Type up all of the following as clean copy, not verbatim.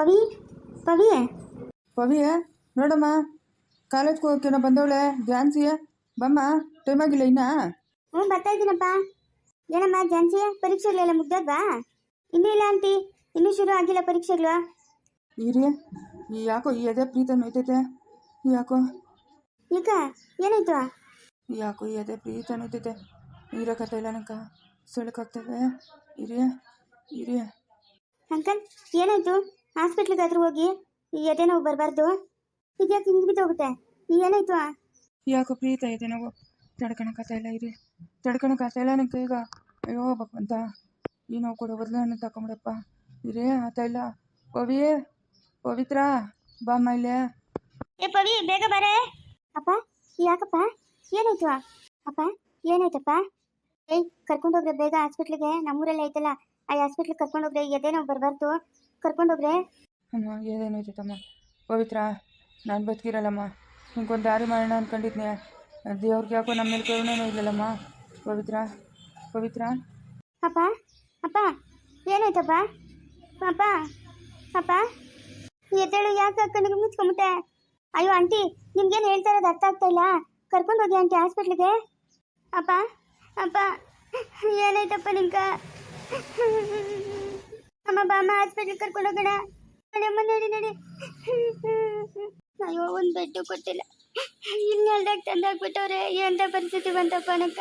ಪವಿ ಪವಿ ಪವಿ ನೋಡಮ್ಮ, ಕಾಲೇಜ್ಗೆ ಹೋಗೋಕೆನ ಬಂದವಳೆ ಝಾನ್ಸಿ. ಬಮ್ಮ, ಟೈಮ್ ಆಗಿಲ್ಲ ಇನ್ನ. ಹ್ಞೂ ಬರ್ತಾ ಇದ್ದೀನಪ್ಪ. ಏನಮ್ಮ ಝಾನ್ಸಿ, ಪರೀಕ್ಷೆಗಳೆಲ್ಲ ಮುಗ್ದದ್ವಾ? ಇನ್ನೂ ಇಲ್ಲ ಆಂಟಿ, ಇನ್ನೂ ಶುರು ಆಗಿಲ್ಲ ಪರೀಕ್ಷೆಗಳು. ಇರಿ, ಯಾಕೋ ಈ ಎದೆ ಪ್ರೀತ ನೋಯ್ತೈತೆ. ಯಾಕೋ ಈಗ ಏನಾಯ್ತು? ಯಾಕೋ ಈ ಎದೆ ಪ್ರೀತ ನೋಯ್ತೈತೆ. ಇರೋಕತ್ತ ಇಲ್ಲ ನನಕ, ಸೆಳಕಾಗ್ತದೆ. ಇರಿ ಇರಿ. ಅಂಕಲ್ ಏನಾಯ್ತು? ಹಾಸ್ಪಿಟ್ಲಿಗಾದ್ರೂ ಹೋಗಿ, ಈ ಎದೆ ನೋವು ಬರಬಾರ್ದು. ಇದ್ಯಾಕೆ ಹಿಂಗೆ ಬಿದ್ದೋಗುತ್ತೆ? ಏನಾಯ್ತು? ಯಾಕೋ ಪ್ರೀತ ಇದೆ ನಾವು ತಡ್ಕೊಳಕ್ಕಾಗ್ತಾ ಇಲ್ಲ. ಇರಿ, ತಡ್ಕೊಳಕ್ಕಾಗ್ತಾ ಇಲ್ಲ ನನ್ನ ಕೈಗ. ಅಯ್ಯೋ ಅಂತ ಈ ನೋವು ಕೊಡೋ ಬದಲು ನನ್ನ ತಗೊಂಬಿಡಪ್ಪ. ಇರೇ ಆಗ್ತಾ ಇಲ್ಲ. ಪವಿತ್ರ ಬಾಮ್ಮ ಇಲ್ಲೇ. ಏ ಪವಿ, ಬೇಗ ಬಾರೆ. ಅಪ್ಪ ಯಾಕಪ್ಪ, ಏನಾಯ್ತು? ಅಪ್ಪ ಏನಾಯ್ತಪ್ಪ? ಏಯ್ ಕರ್ಕೊಂಡೋಗ್ರೆ ಬೇಗ ಹಾಸ್ಪಿಟ್ಲಿಗೆ. ನಮ್ಮೂರಲ್ಲೇ ಐತಲ್ಲ ಆ ಹಾಸ್ಪಿಟ್ಲಿಗೆ ಕರ್ಕೊಂಡೋಗ್ರೆ, ಎದೆ ನೋವು ಬರಬಾರ್ದು. ಕರ್ಕೊಂಡೋಗ್ರೆ. ಅಮ್ಮ ಏನೇನಾಯ್ತಮ್ಮ? ಪವಿತ್ರ, ನಾನು ಬದುಕಿರಲ್ಲಮ್ಮ. ನಿಮ್ಗೊಂದು ದಾರಿ ಮಾಡೋಣ ಅಂದ್ಕೊಂಡಿದ್ನೆ. ದೇವ್ರಿಗೆ ಯಾಕೋ ನಮ್ಮ ಮೇಲೆ ಕರುಣೆನೂ ಇಲ್ಲಲ್ಲಮ್ಮ. ಪವಿತ್ರ. ಅಪ್ಪ ಅಪ್ಪ ಏನಾಯ್ತಪ್ಪ? ಅಪ್ಪ ಅಪ್ಪ ಎದ್ದೇಳು. ಯಾಕೆ ಕಣ್ಣಿಗೆ ಮುಚ್ಕೊಂಬಿಟ್ಟೆ? ಅಯ್ಯೋ ಆಂಟಿ, ನಿಮ್ಗೇನು ಹೇಳ್ತಾ ಇರೋದು ಅರ್ಥ ಆಗ್ತಾ ಇಲ್ಲ. ಕರ್ಕೊಂಡೋಗಿ ಆಂಟಿ ಹಾಸ್ಪಿಟ್ಲಿಗೆ. ಅಪ್ಪ ಅಪ್ಪ ಏನಾಯ್ತಪ್ಪ ನಿಂಕ? ಅಮ್ಮ ಬಾಮ್ಮ ಹಾಸ್ಪಿಟ್ಲಿಗೆ ಕರ್ಕೊಂಡೋಗೋಣ. ನಡಿಯಮ್ಮ, ನಡಿ. ಅಯ್ಯೋ ಒಂದು ಬೆಡ್ಡು ಕೊಟ್ಟಿಲ್ಲ, ಇನ್ನೆಲ್ದಾಗ ತಂದಾಕ್ಬಿಟ್ಟವ್ರೆ. ಎಂಥ ಪರಿಸ್ಥಿತಿ ಬಂತಪ್ಪ ನಕ್ಕ.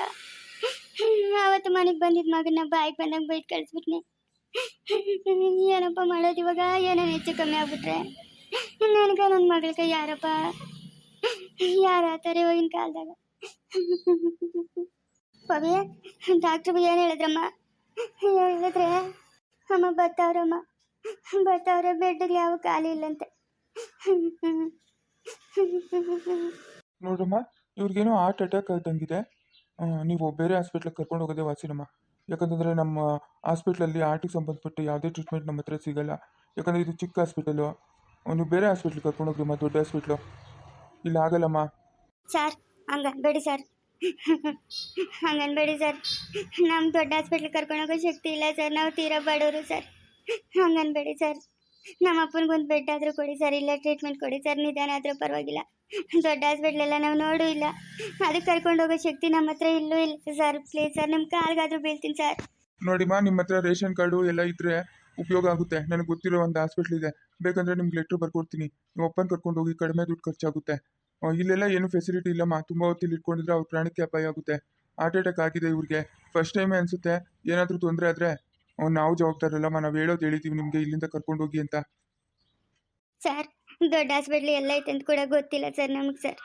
ಆವತ್ತು ಮನೆಗೆ ಬಂದಿದ್ದ ಮಗನ ಬಾಯಿಗೆ ಬಂದಂಗೆ ಬೈಟ್ ಕಳಿಸ್ಬಿಟ್ನಿ. ಏನಪ್ಪ ಮಾಡೋದು ಇವಾಗ? ಏನೇನು ಹೆಚ್ಚು ಕಮ್ಮಿ ಆಗ್ಬಿಟ್ರೆ ನನಗೆ ನನ್ನ ಮಗಳಿಗೆ ಯಾರಪ್ಪ ಯಾರಾತಾರೆ ಇವಾಗಿನ ಕಾಲದಾಗ? ಪವಿ, ಡಾಕ್ಟ್ರು ಏನು ಹೇಳಿದ್ರಮ್ಮ? ಹೇಳಿದ್ರೆ ಅಮ್ಮ ಬರ್ತಾವ್ರೆ ಬೆಡ್ಗೆ ಯಾವ ಖಾಲಿ ಇಲ್ಲಂತೆ. ನೋಡ್ರಮ್ಮ, ಇವ್ರಿಗೇನೋ ಹಾರ್ಟ್ ಅಟ್ಯಾಕ್ ಆದಂಗಿದೆ. ನೀವು ಬೇರೆ ಹಾಸ್ಪಿಟ್ಲಿಗೆ ಕರ್ಕೊಂಡು ಹೋಗೋದೇ ವಾಸಿನಮ್ಮ. ಯಾಕಂತಂದರೆ ನಮ್ಮ ಹಾಸ್ಪಿಟ್ಲಲ್ಲಿ ಹಾರ್ಟಿಗೆ ಸಂಬಂಧಪಟ್ಟು ಯಾವುದೇ ಟ್ರೀಟ್ಮೆಂಟ್ ನಮ್ಮ ಹತ್ರ ಸಿಗೋಲ್ಲ. ಯಾಕಂದರೆ ಇದು ಚಿಕ್ಕ ಹಾಸ್ಪಿಟಲು. ನೀವು ಬೇರೆ ಹಾಸ್ಪಿಟ್ಲಿಗೆ ಕರ್ಕೊಂಡು ಹೋಗ್ರಮ್ಮ, ದೊಡ್ಡ ಹಾಸ್ಪಿಟ್ಲು. ಇಲ್ಲ ಆಗಲ್ಲಮ್ಮ. ಸರ್ ಹಂಗನ್ಬೇಡಿ ಸರ್, ನಮ್ಮ ದೊಡ್ಡ ಹಾಸ್ಪಿಟ್ಲಿಗೆ ಕರ್ಕೊಂಡೋಗೋ ಶಕ್ತಿ ಇಲ್ಲ ಸರ್. ನಾವು ತೀರಾ ಬಡವರು ಸರ್. ಹಂಗನ್ಬೇಡಿ ಸರ್. ನಮ್ಮ ಅಪ್ಪನಿಗೊಂದು ಬೆಡ್ ಆದರೂ ಕೊಡಿ ಸರ್, ಇಲ್ಲ ಟ್ರೀಟ್ಮೆಂಟ್ ಕೊಡಿ ಸರ್. ನಿಧಾನ ಆದರೂ ಪರವಾಗಿಲ್ಲ. ದೊಡ್ಡ ಹಾಸ್ಪಿಟ್ಲೆಲ್ಲ ನಾವು ನೋಡೂ ಇಲ್ಲ. ಅದಕ್ಕೆ ಕರ್ಕೊಂಡು ಹೋಗೋ ಶಕ್ತಿ ನಮ್ಮ ಹತ್ರ ಇಲ್ಲೂ ಇಲ್ಲ ಸರ್. ಪ್ಲೀಸ್ ಸರ್, ನಿಮ್ಮ ಕಾಲ್ಗಾದರೂ ಬೀಳ್ತೀನಿ ಸರ್. ನೋಡಿಮ್ಮ, ನಿಮ್ಮ ಹತ್ರ ರೇಷನ್ ಕಾರ್ಡು ಎಲ್ಲ ಇದ್ದರೆ ಉಪಯೋಗ ಆಗುತ್ತೆ. ನನಗೆ ಗೊತ್ತಿರೋ ಒಂದು ಹಾಸ್ಪಿಟ್ಲ್ ಇದೆ, ಬೇಕಂದರೆ ನಿಮ್ಗೆ ಲೆಟ್ರ್ ಬರ್ಕೊಡ್ತೀನಿ. ನೀವು ಒಪ್ಪನ್ ಕರ್ಕೊಂಡು ಹೋಗಿ, ಕಡಿಮೆ ದುಡ್ಡು ಖರ್ಚಾಗುತ್ತೆ. ಇಲ್ಲೆಲ್ಲ ಏನು ಫೆಸಿಲಿಟಿ ಇಲ್ಲಮ್ಮ. ತುಂಬ ಹೊತ್ತಿಲ್ಲಿ ಇಟ್ಕೊಂಡಿದ್ರೆ ಅವ್ರ ಪ್ರಾಣಕ್ಕೆ ಅಪಾಯ ಆಗುತ್ತೆ. ಹಾರ್ಟ್ ಅಟ್ಯಾಕ್ ಆಗಿದೆ ಇವ್ರಿಗೆ, ಫಸ್ಟ್ ಟೈಮೇ ಅನಿಸುತ್ತೆ. ಏನಾದರೂ ತೊಂದರೆ ಆದರೆ ನಾವು ಜವಾಬ್ದಾರಲ್ಲಮ್ಮ. ನಾವು ಹೇಳೋದು ಹೇಳಿದ್ದೀವಿ ನಿಮಗೆ, ಇಲ್ಲಿಂದ ಕರ್ಕೊಂಡು ಹೋಗಿ ಅಂತ. ಸರ್, ದೊಡ್ಡ ಹಾಸ್ಪಿಟ್ಲ್ ಎಲ್ಲ ಐತೆ ಅಂತ ಕೂಡ ಗೊತ್ತಿಲ್ಲ ಸರ್ ನಮಗೆ ಸರ್.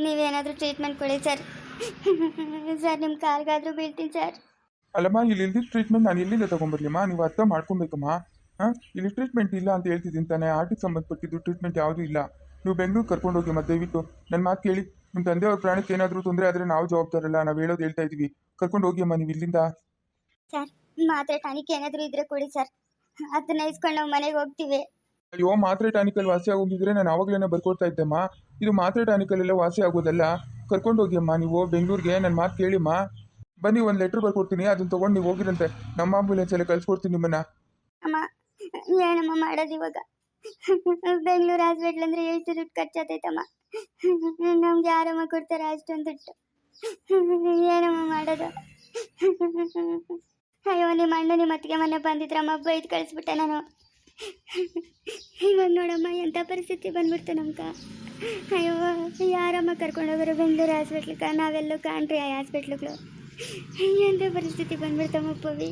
ನೀವೇನಾದರೂ ಟ್ರೀಟ್ಮೆಂಟ್ ಕೊಡಿ ಸರ್. ಸರ್, ನಿಮ್ಮ ಕಾಲ್ಗಾದರೂ ಬೀಳ್ತೀನಿ ಸರ್. ಅಲ್ಲಮ್ಮ, ಇಲ್ಲಿ ಇಲ್ದಿದ್ದ ಟ್ರೀಟ್ಮೆಂಟ್ ನಾನು ಎಲ್ಲಿಂದ ತೊಗೊಂಬರ್ಲಿಮ್ಮ? ನೀವು ಅರ್ಥ ಮಾಡ್ಕೊಬೇಕಮ್ಮ. ಇಲ್ಲಿ ಟ್ರೀಟ್ಮೆಂಟ್ ಇಲ್ಲ ಅಂತ ಹೇಳ್ತಿದ್ದೀನಿ ತಾನೆ. ಹಾರ್ಟಿಗೆ ಸಂಬಂಧಪಟ್ಟಿದ್ದು ಟ್ರೀಟ್ಮೆಂಟ್ ಯಾವುದೂ ಇಲ್ಲ. ನೀವು ಬೆಂಗಳೂರು ಕರ್ಕೊಂಡು ಹೋಗಿ ಮತ್ತೆ ದಯವಿಟ್ಟು ನನ್ನ ಮಾತು ಕೇಳಿ. ನಿಮ್ಮ ತಂದೆಯವ್ರ ಪ್ರಾಣಕ್ಕೆ ಏನಾದರೂ ತೊಂದರೆ ಆದರೆ ನಾವು ಜವಾಬ್ದಾರಲ್ಲ. ನಾವು ಹೇಳೋದು ಹೇಳ್ತಾ ಇದ್ದೀವಿ. ಕರ್ಕೊಂಡು ಹೋಗಿ ಅಮ್ಮ ನೀವು ಇಲ್ಲಿಂದ. ಸರ್, ಮಾತ್ರೆ ಟಾನಿಕ್ ಏನಾದರೂ ಇದ್ರೆ ಕೊಡಿ ಸರ್, ಅದನ್ನ ಇಸ್ಕೊಂಡು ನಾವು ಮನೆಗೆ ಹೋಗ್ತೀವಿ. ಅಯ್ಯೋ, ಮಾತ್ರೆ ಟಾನಿಕಲ್ಲಿ ವಾಸಿ ಆಗೋಗಿದ್ರೆ ನಾನು ಆವಾಗಲೇ ಬರ್ಕೊಡ್ತಾ ಇದ್ದೆಮ್ಮ. ಇದು ಮಾತ್ರೆ ಟಾನಿಕಲ್ಲೆಲ್ಲ ವಾಸಿ ಆಗೋದಲ್ಲ. ಕರ್ಕೊಂಡು ಹೋಗಿ ಅಮ್ಮ ನೀವು ಬೆಂಗಳೂರಿಗೆ. ನನ್ನ ಮಾತು ಕೇಳಿಮ್ಮ. ಬನ್ನಿ, ಒಂದು ಲೆಟ್ರ್ ಬರ್ಕೊಡ್ತೀನಿ, ಅದನ್ನ ತೊಗೊಂಡು ನೀವು ಹೋಗಿರಂತೆ. ನಮ್ಮ ಆಂಬುಲೆನ್ಸಲ್ಲಿ ಕಳಿಸ್ಕೊಡ್ತೀನಿ ನಿಮ್ಮನ್ನ. ಅಮ್ಮ ಏನಮ್ಮ ಮಾಡೋದು ಇವಾಗ? ಬೆಂಗಳೂರು ಹಾಸ್ಪಿಟ್ಲ್ ಅಂದರೆ ಎಷ್ಟು ದುಡ್ಡು ಖರ್ಚಾತೈತಮ್ಮ. ನಮ್ಗೆ ಯಾರಮ್ಮ ಕೊಡ್ತಾರೆ ಅಷ್ಟೊಂದು ದುಡ್ಡು? ಏನಮ್ಮ ಮಾಡೋದು? ಅಯ್ಯೋ, ನಿಮ್ಮ ಅಣ್ಣ ನಿಮ್ಮ ಅತ್ತಿಗೆ ಮೊನ್ನೆ ಬಂದಿದ್ರಮ್ಮ, ಬೈದು ಕಳಿಸ್ಬಿಟ್ಟೆ ನಾನು. ಇವಾಗ ನೋಡಮ್ಮ ಎಂಥ ಪರಿಸ್ಥಿತಿ ಬಂದ್ಬಿಡ್ತು ನಮ್ಗ. ಅಯ್ಯೋ, ಯಾರಮ್ಮ ಕರ್ಕೊಂಡೋಗೋರು ಬೆಂಗಳೂರು ಹಾಸ್ಪಿಟ್ಲಿಗೆ? ನಾವೆಲ್ಲೂ ಕಾಣ್ರಿ ಆ ಹಾಸ್ಪಿಟ್ಲುಗಳು. ಎಂಥ ಪರಿಸ್ಥಿತಿ ಬಂದ್ಬಿಡ್ತಮ್ಮ ಪವಿ.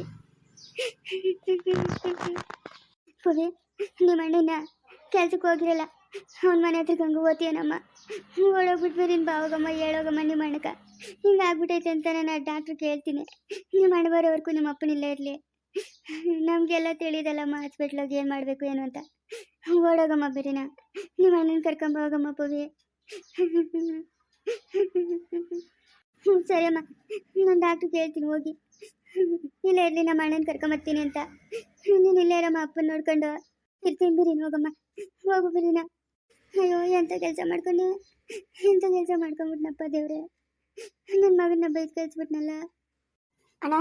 ಪವಿ, ನಿಮ್ಮ ಅಣ್ಣನ ಕೆಲ್ಸಕ್ಕೆ ಹೋಗಿರಲ್ಲ, ಅವ್ನ ಮನೆ ಹತ್ರ ಗಂಗು ಓದ್ತೀಯನಮ್ಮ. ಓಡೋಗ್ಬಿಟ್ವಿ ನೀನು ಬಾವಾಗಮ್ಮ, ಹೇಳೋಗಮ್ಮ ನಿಮ್ಮ ಅಣ್ಣಕ ಹಿಂಗೆ ಆಗ್ಬಿಟ್ಟೈತೆ ಅಂತ ನಾನು ಡಾಕ್ಟ್ರು ಕೇಳ್ತೀನಿ. ನಿಮ್ಮ ಅಣ್ಣ ಬರೋವರೆಗೂ ನಿಮ್ಮ ಅಪ್ಪನಿಲ್ಲ ಇರಲಿ. ನಮಗೆಲ್ಲ ತಿಳಿದಲ್ಲಮ್ಮ ಹಾಸ್ಪಿಟ್ಲಿಗೆ ಏನು ಮಾಡಬೇಕು ಏನು ಅಂತ. ಓಡೋಗಮ್ಮ ಬೇರೆನಾ, ನಿಮ್ಮ ಅಣ್ಣನ ಕರ್ಕೊಂಬೋಗಮ್ಮ ಪವಿ. ಸರಿ ಅಮ್ಮ, ನಾನು ಡಾಕ್ಟ್ರು ಕೇಳ್ತೀನಿ ಹೋಗಿ. ಇಲ್ಲ ಇರಲಿ, ನಮ್ಮ ಅಣ್ಣನ ಕರ್ಕೊಂಬರ್ತೀನಿ ಅಂತ. ನೀನು ಇಲ್ಲೇ ಇರಮ್ಮ, ಅಪ್ಪನ ನೋಡ್ಕೊಂಡು ಇರ್ತೀನಿ. ಬಿರಿನ ಹೋಗಮ್ಮ, ಹೋಗು ಬಿರಿನ. ಅಯ್ಯೋ, ಎಂಥ ಕೆಲಸ ಮಾಡ್ಕೊಂಬಿಟ್ನಪ್ಪ ದೇವ್ರೆ. ನನ್ನ ಮಗನ ಬೈದು ಕಳಿಸ್ಬಿಟ್ನಲ್ಲ. ಅಣ್ಣ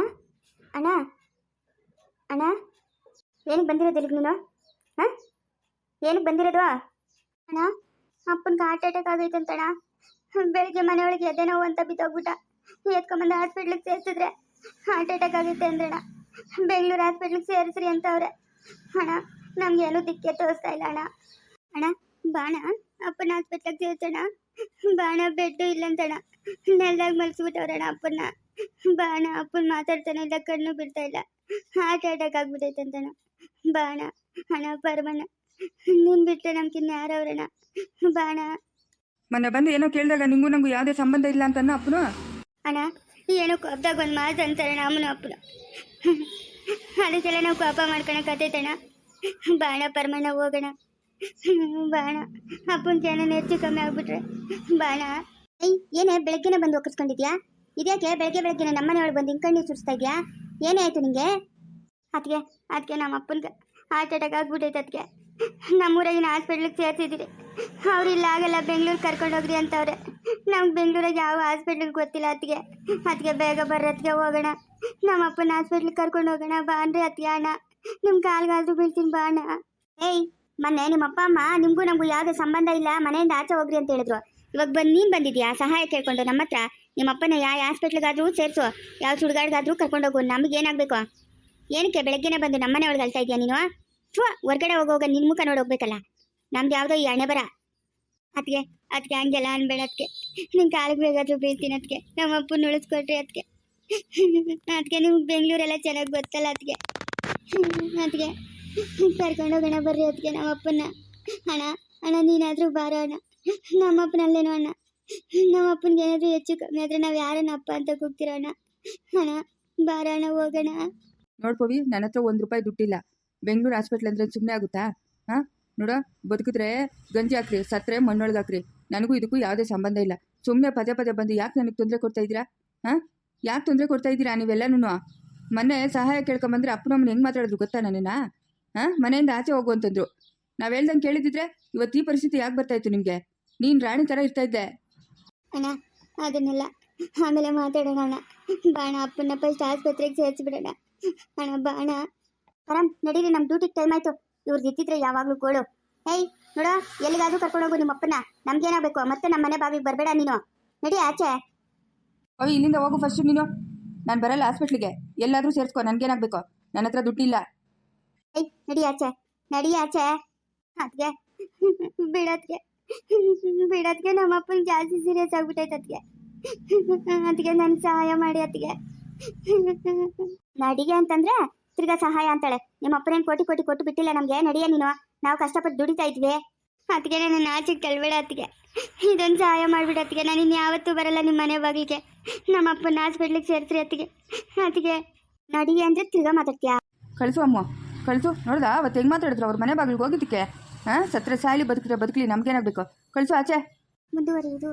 ಅಣ್ಣ ಅಣ್ಣ, ಏನಕ್ಕೆ ಬಂದಿರೋದಿಲ್ಲ ನೀನು? ಹಾಂ, ಏನಕ್ಕೆ ಬಂದಿರೋದು? ಅಣ್ಣ ಅಪ್ಪನಿಗೆ ಹಾರ್ಟ್ ಅಟ್ಯಾಕ್ ಆಗೈತೆ ಅಂತಣ್ಣ. ಬೆಳಿಗ್ಗೆ ಮನೆಯೊಳಗೆ ಎದೆ ನೋವು ಅಂತ ಬಿದ್ದೋಗ್ಬಿಟ್ಟ. ಎತ್ಕೊಂಬಂದು ಹಾಸ್ಪಿಟ್ಲಿಗೆ ಸೇರಿಸಿದ್ರೆ ಹಾರ್ಟ್ ಅಟ್ಯಾಕ್ ಆಗೈತೆ ಅಂದ್ರಣ್ಣ. ಬೆಂಗಳೂರು ಹಾಸ್ಪಿಟ್ಲಿಗೆ ಸೇರಿಸ್ರಿ ಅಂತ ಅವ್ರೆ. ಅಣ್ಣ ನಮ್ಗೇನು ದಿಕ್ಕೆ ತೋರಿಸ್ತಾ ಇಲ್ಲ ಅಣ್ಣ. ಅಣ್ಣ ಬಾಣ ಅಪ್ಪನ ಹಾಸ್ಪಿಟ್ಲಿಗೆ ಸೇರ್ಸೋಣ. ಬಾಣ ಬೆಡ್ಡು ಇಲ್ಲಂತಣ್ಣ, ನೆಲದಾಗ ಮಲ್ಸ್ಬಿಟ್ಟವ್ರಣ್ಣ ಅಪ್ಪನ. ಬಾಣ ಅಪ್ಪನ ಮಾತಾಡ್ತಾನೆ ಇಲ್ಲ, ಕಣ್ಣು ಬಿಡ್ತಾ ಇಲ್ಲ, ಹಾರ್ಟ್ ಅಟ್ಯಾಕ್ ಆಗ್ಬಿಟ್ಟೈತೆ ಅಂತಣ್ಣ. ಬಾಣ ಅಣ್ಣ ಪರಮಣ್ಣ ನೀನ್ ಬಿಟ್ಟರೆ ನಮ್ಗಿನ್ನ ಯಾರವ್ರಣ್ಣ? ಬಾಣ ಮೊನ್ನೆ ಬಂದು ಏನೋ ಕೇಳಿದಾಗ ನಿಂಗೂ ನಂಗೂ ಯಾವುದೇ ಸಂಬಂಧ ಇಲ್ಲ ಅಂತ ಅನ್ನೋ ಅಪ್ಪನು. ಅಣ್ಣ ಏನೋ ಕೋಪದಾಗ ಒಂದು ಮಾತು ಅಂತಾರಣ್ಣ ಅಮ್ಮನ ಅಪ್ಪನ. ಅದಕ್ಕೆಲ್ಲ ನಾವು ಕೋಪ ಮಾಡ್ಕೊಳಕತ್ತೈತಣ್ಣ. ಬಾಣ ಪರಮಣ್ಣ ಹೋಗೋಣ. ಬಾಣ ಅಪ್ಪನಿಗೆ ಏನೋ ಹೆಚ್ಚು ಕಮ್ಮಿ ಆಗ್ಬಿಟ್ರೆ. ಬಾಣ ಏನೇ ಬೆಳಗ್ಗೆನೆ ಬಂದು ಒಕ್ಕರ್ಸ್ಕೊಂಡಿದ್ಯಾ? ಇದ್ಯಾಕೆ ಬೆಳಗ್ಗೆ ಬೆಳಗ್ಗೆನೆ ನಮ್ಮನೆಯೊಳಗೆ ಬಂದು ಹಿಂಗೆ ಕಣ್ಣೀರು ಸುರಿಸ್ತಾ ಇದೆಯಾ? ಏನೇ ಆಯಿತು ನಿಂಗೆ? ಅದಕ್ಕೆ ನಮ್ಮ ಅಪ್ಪನಿಗೆ ಹಾರ್ಟ್ ಅಟ್ಯಾಕ್ ಆಗ್ಬಿಟ್ಟೈತೆ. ಅದಕ್ಕೆ ನಮ್ಮೂರಾಗಿನ ಹಾಸ್ಪಿಟ್ಲಿಗೆ ಸೇರ್ಸಿದ್ದೀರಿ. ಅವ್ರು ಇಲ್ಲ ಆಗಲ್ಲ ಬೆಂಗಳೂರು ಕರ್ಕೊಂಡೋಗ್ರಿ ಅಂತವ್ರೆ. ನಮ್ಗೆ ಬೆಂಗಳೂರಾಗ ಯಾವ ಹಾಸ್ಪಿಟ್ಲಿಗೆ ಗೊತ್ತಿಲ್ಲ. ಅದಕ್ಕೆ ಬೇಗ ಬರ್ರಿ, ಅದಕ್ಕೆ ಹೋಗೋಣ. ನಮ್ಮ ಅಪ್ಪನ ಹಾಸ್ಪಿಟ್ಲಿಗೆ ಕರ್ಕೊಂಡು ಹೋಗೋಣ ಬಾ ಅಂದ್ರೆ ಅದಕ್ಕೆ. ಅಣ್ಣ ನಿಮ್ಮ ಕಾಲ್ಗಾದ್ರೂ ಬೀಳ್ತೀನಿ ಬಾ ಅಣ್ಣ. ಮೊನ್ನೆ ನಿಮ್ಮ ಅಪ್ಪ ಅಮ್ಮ ನಿಮಗೂ ನಮಗೂ ಯಾವುದೇ ಸಂಬಂಧ ಇಲ್ಲ, ಮನೆಯಿಂದ ಆಚೆ ಹೋಗ್ರಿ ಅಂತ ಹೇಳಿದ್ರು. ಇವಾಗ ಬಂದು ನೀನು ಬಂದಿದ್ಯಾ ಸಹಾಯ ಕೇಳ್ಕೊಂಡು ನಮ್ಮ ಹತ್ರ? ನಿಮ್ಮ ಅಪ್ಪನ ಯಾವ ಹಾಸ್ಪಿಟ್ಲಿಗಾದ್ರೂ ಸೇರಿಸು, ಯಾವ ಸುಡುಗಾಡ್ಗಾದ್ರೂ ಕರ್ಕೊಂಡೋಗು. ನಮಗೇನಾಗಬೇಕು? ಏನಕ್ಕೆ ಬೆಳಗ್ಗೆನೆ ಬಂದು ನಮ್ಮನೆ ಒಳಗೆ ಅಳ್ತಾ ಇದೆಯಾ ನೀನು? ಹೊರ್ಗಡೆ ಹೋಗೋಗ ನಿನ್ನ ಮುಖ ನೋಡಿ ಹೋಗ್ಬೇಕಲ್ಲ. ನಮ್ದು ಯಾವುದೋ ಈ ಹಣೆ ಬರ. ಅದಕ್ಕೆ ಹಂಗೆಲ್ಲ ಅನ್ಬೇಡ. ಅದಕ್ಕೆ ನಿನ್ನ ಕಾಲಿಗೆ ಬೇಕಾದ್ರೂ ಬೀಳ್ತೀನಿ. ಅದಕ್ಕೆ ನಮ್ಮ ಅಪ್ಪನ ಉಳಿಸ್ಕೊಟ್ರಿ. ಅದಕ್ಕೆ ನಿಮ್ಗೆ ಬೆಂಗಳೂರೆಲ್ಲ ಚೆನ್ನಾಗಿ ಗೊತ್ತಲ್ಲ. ಅದಕ್ಕೆ ಕರ್ಕೊಂಡೋಗೋಣ ಬರ್ರಿ. ಅದಕ್ಕೆ ನಮ್ಮ ಅಪ್ಪನ. ಅಣ್ಣ ನೀನಾದರೂ ಬಾರೋ ಅಣ್ಣ. ನಮ್ಮ ಅಪ್ಪನಲ್ಲೇನೋ ಅಣ್ಣ. ನಮ್ಮ ಅಪ್ಪನಿಗೆ ಏನಾದರೂ ಹೆಚ್ಚು ಕಮ್ಮಿ ಆದರೆ ನಾವು ಯಾರನ್ನ ಅಪ್ಪ ಅಂತ ಕೂಗ್ತಿರೋ ಅಣ್ಣ. ಬಾರೋ ಅಣ್ಣ ಹೋಗೋಣ. ನೋಡ್ಕೋವಿ, ನನ್ನ ಹತ್ರ 1 ರೂಪಾಯಿ ದುಡ್ಡಿಲ್ಲ. ಬೆಂಗಳೂರು ಹಾಸ್ಪಿಟ್ಲ್ ಅಂದರೆ ಸುಮ್ಮನೆ ಆಗುತ್ತಾ? ಹಾಂ ನೋಡೋ, ಬದುಕಿದ್ರೆ ಗಂಜಿ ಹಾಕ್ರಿ, ಸತ್ತರೆ ಮಣ್ಣೊಳಗೆ ಹಾಕ್ರಿ. ನನಗೂ ಇದಕ್ಕೂ ಯಾವುದೇ ಸಂಬಂಧ ಇಲ್ಲ. ಸುಮ್ಮನೆ ಪದೇ ಬಂದು ಯಾಕೆ ನನಗೆ ತೊಂದರೆ ಕೊಡ್ತಾ ಇದ್ದೀರಾ? ಹಾಂ ಯಾಕೆ ತೊಂದರೆ ಕೊಡ್ತಾ ಇದ್ದೀರಾ ನೀವೆಲ್ಲನೂ? ಮೊನ್ನೆ ಸಹಾಯ ಕೇಳ್ಕೊಂಬಂದ್ರೆ ಅಪ್ಪನಮ್ಮನ ಹೆಂಗೆ ಮಾತಾಡಿದ್ರು ಗೊತ್ತಾ ನನ್ನನ್ನು? ಮನೆಯಿಂದ ಆಚೆ ಹೋಗು ಅಂತಂದ್ರು. ನಾವು ಹೇಳ್ದಂಗೆ ಕೇಳಿದಿದ್ರೆ ಇವತ್ತು ಈ ಪರಿಸ್ಥಿತಿ ಯಾಕೆ ಬರ್ತಾಯಿತ್ತು ನಿಮಗೆ? ನೀನು ರಾಣಿ ಥರ ಇರ್ತಾ ಇದ್ದೆ. ಅಣ್ಣ ಅದನ್ನೆಲ್ಲ ಆಮೇಲೆ ಮಾತಾಡೋಣ ಅಣ್ಣ. ಬಾಣ ಅಪ್ಪನ ಫಸ್ಟ್ ಆಸ್ಪತ್ರೆಗೆ ಸೇರಿಸ್ಬಿಡೋಣ ಅಣ್ಣ. ಬಾಣ ಪರಮ್ ನಡೀರಿ, ನಮ್ಮ ಡ್ಯೂಟಿಗೆ ಟೈಮ್ ಆಯಿತು. ಇವ್ರಿಗೆ ಇದ್ದಿದ್ರೆ ಯಾವಾಗಲೂ ಗೋಳು. ನೋಡೋ, ಎಲ್ಲಿಗಾದ್ರೂ ಕರ್ಕೊಂಡೋಗು ನಿಮ್ಮ ಅಪ್ಪನ. ನಮ್ಗೇನಾಗಬೇಕು? ಮತ್ತೆ ನಮ್ಮ ಮನೆ ಬಾವಿಗೆ ಬರಬೇಡ ನೀನು. ನಡಿ ಆಚೆ. ಅವಿ ಇಲ್ಲಿಂದ ಹೋಗು ಫಸ್ಟು ನೀನು. ನಾನು ಬರಲ್ಲ ಹಾಸ್ಪಿಟ್ಲಿಗೆ. ಎಲ್ಲಾದರೂ ಸೇರಿಸ್ಕೊ, ನನಗೇನಾಗಬೇಕು? ನನ್ನ ಹತ್ರ ದುಡ್ಡಿಲ್ಲ. ನಡಿ ಆಚೆ. ಅದಕ್ಕೆ ಬಿಡೋದಕ್ಕೆ ನಮ್ಮ ಅಪ್ಪನ ಜಾಸ್ತಿ ಸೀರಿಯಸ್ ಆಗ್ಬಿಟ್ಟೈತೆ. ಅದಕ್ಕೆ ನನಗೆ ಸಹಾಯ ಮಾಡಿ. ಅದಕ್ಕೆ ನಡಿಗೆ ಅಂತಂದ್ರೆ ತಿರ್ಗಾ ಸಹಾಯ ಅಂತಾಳೆ. ನಿಮ್ಮ ಅಪ್ಪನೇನು ಕೋಟಿ ಕೊಟ್ಟು ಬಿಟ್ಟಿಲ್ಲ ನಮಗೆ. ನಡಿಯ ನೀನು, ನಾವು ಕಷ್ಟಪಟ್ಟು ದುಡಿತಾ ಇದ್ವಿ. ಅದಕ್ಕೆ ನನ್ನ ಆಚೆಗೆ ತಳ್ಬೇಡ. ಅದಕ್ಕೆ ಇದೊಂದು ಸಹಾಯ ಮಾಡಿಬಿಡತ್ತಿಗೆ. ನಾನು ಇನ್ನು ಯಾವತ್ತೂ ಬರಲ್ಲ ನಿಮ್ಮ ಮನೆ ಬಾಗಿಲಿಗೆ. ನಮ್ಮ ಅಪ್ಪನ ಹಾಸ್ಪಿಟ್ಲಿಗೆ ಸೇರಿಸ್ರಿ. ಅದಕ್ಕೆ ನಡಿಗೆ ಅಂದರೆ ತಿರ್ಗಾ ಮಾತಾಡ್ತೀಯಾ? ಕಳಿಸು ಅಮ್ಮ, ಕಳಿಸು. ನೋಡ್ದಾ ಅವತ್ತು ಹೆಂಗೆ ಮಾತಾಡಿದ್ರು ಅವ್ರ ಮನೆ ಬಾಗಿಲಿಗೆ ಹೋಗಿದ್ದಕ್ಕೆ? ಸತ್ರ ಸಾಯಲಿ, ಬದುಕ್ಲಿ, ನಮ್ಗೇನಾಗಬೇಕು? ಕಳಿಸು ಆಚೆ. ಮುಂದುವರಿಯುವುದು